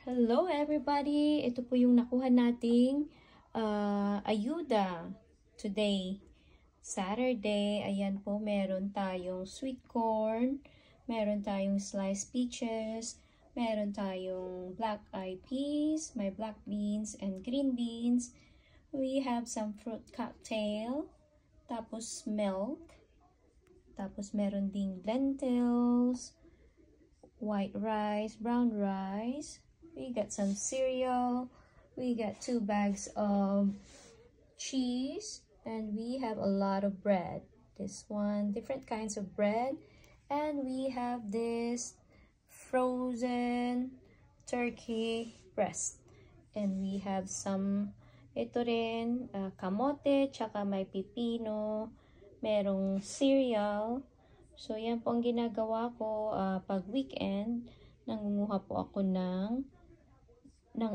Hello everybody! Ito po yung nakuha nating ayuda today. Saturday, ayan po, meron tayong sweet corn, meron tayong sliced peaches, meron tayong black eyed peas, may black beans and green beans. We have some fruit cocktail, tapos milk, tapos meron ding lentils, white rice, brown rice. We got some cereal, we got 2 bags of cheese, and we have a lot of bread. This one, different kinds of bread. And we have this frozen turkey breast. And we have some, ito rin, kamote, tsaka may pipino, merong cereal. So, yan po ang ginagawa ko pag weekend. Nangunguha po ako ng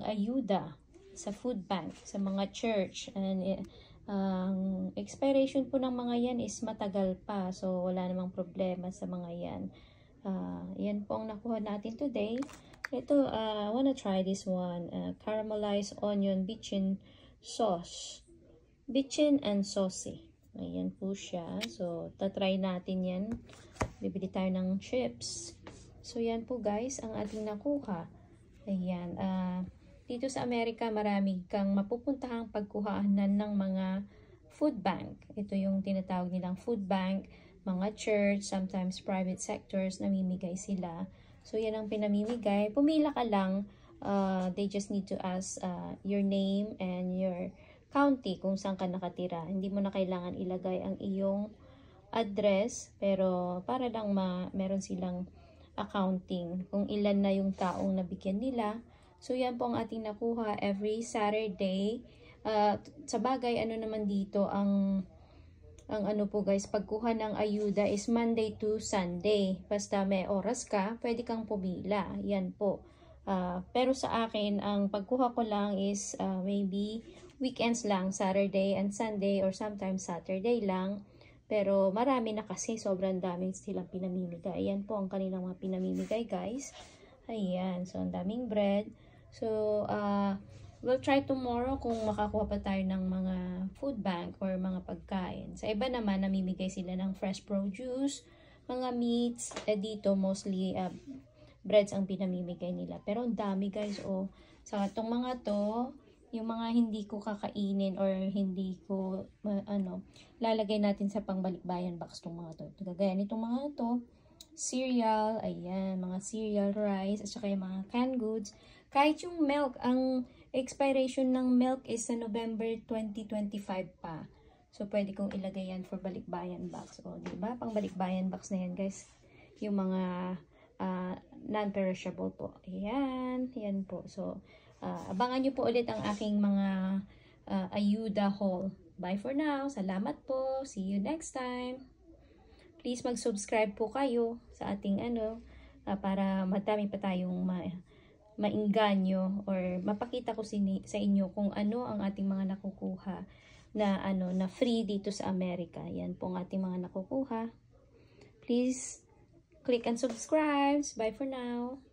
ayuda sa food bank, sa mga church. And ang expiration po ng mga yan is matagal pa. So, wala namang problema sa mga yan. Yan po ang nakuha natin today. Ito, I wanna try this one. Caramelized onion bitchin sauce. Bitchin and saucy. Ayan po siya. So, tatry natin yan. Bibili tayo ng chips. So, yan po guys, ang ating nakuha. Ayan. Dito sa Amerika, marami kang mapupuntahang pagkuhaanan ng mga food bank. Ito yung tinatawag nilang food bank, mga church, sometimes private sectors, namimigay sila. So, yan ang pinamimigay. Pumila ka lang. They just need to ask your name and your county kung saan ka nakatira. Hindi mo na kailangan ilagay ang iyong address, pero para lang meron silang accounting kung ilan na yung taong nabigyan nila. So, yan po ang ating nakuha every Saturday. Sa bagay, ano naman dito, ang ano po guys, pagkuha ng ayuda is Monday to Sunday. Basta may oras ka, pwede kang pumila. Yan po. Pero sa akin, ang pagkuha ko lang is maybe weekends lang, Saturday and Sunday, or sometimes Saturday lang. Pero marami na kasi, sobrang dami silang pinamimigay. Ayan po ang kanilang mga pinamimigay guys. Ayan, so ang daming bread. So, we'll try tomorrow kung makakuha pa tayo ng mga food bank or mga pagkain. Sa iba naman, namimigay sila ng fresh produce, mga meats. Dito, mostly breads ang pinamimigay nila. Pero ang dami guys, sa itong mga to, yung mga hindi ko kakainin or hindi ko, lalagay natin sa pangbalikbayan box itong mga to. Kagaya nitong mga to, cereal, ayan, mga cereal, rice, at saka yung mga canned goods. Kahit yung milk, ang expiration ng milk is sa November 2025 pa. So, pwede kong ilagay yan for balikbayan box. Diba? Pang balikbayan box na yan, guys. Yung mga non-perishable po. Ayan, yan po. So, abangan nyo po ulit ang aking mga ayuda haul. Bye for now. Salamat po. See you next time. Please mag-subscribe po kayo sa ating para madami pa tayong mainganyo or mapakita ko sa inyo kung ano ang ating mga nakukuha na free dito sa Amerika. Yan po ang ating mga nakukuha. Please click and subscribe. Bye for now.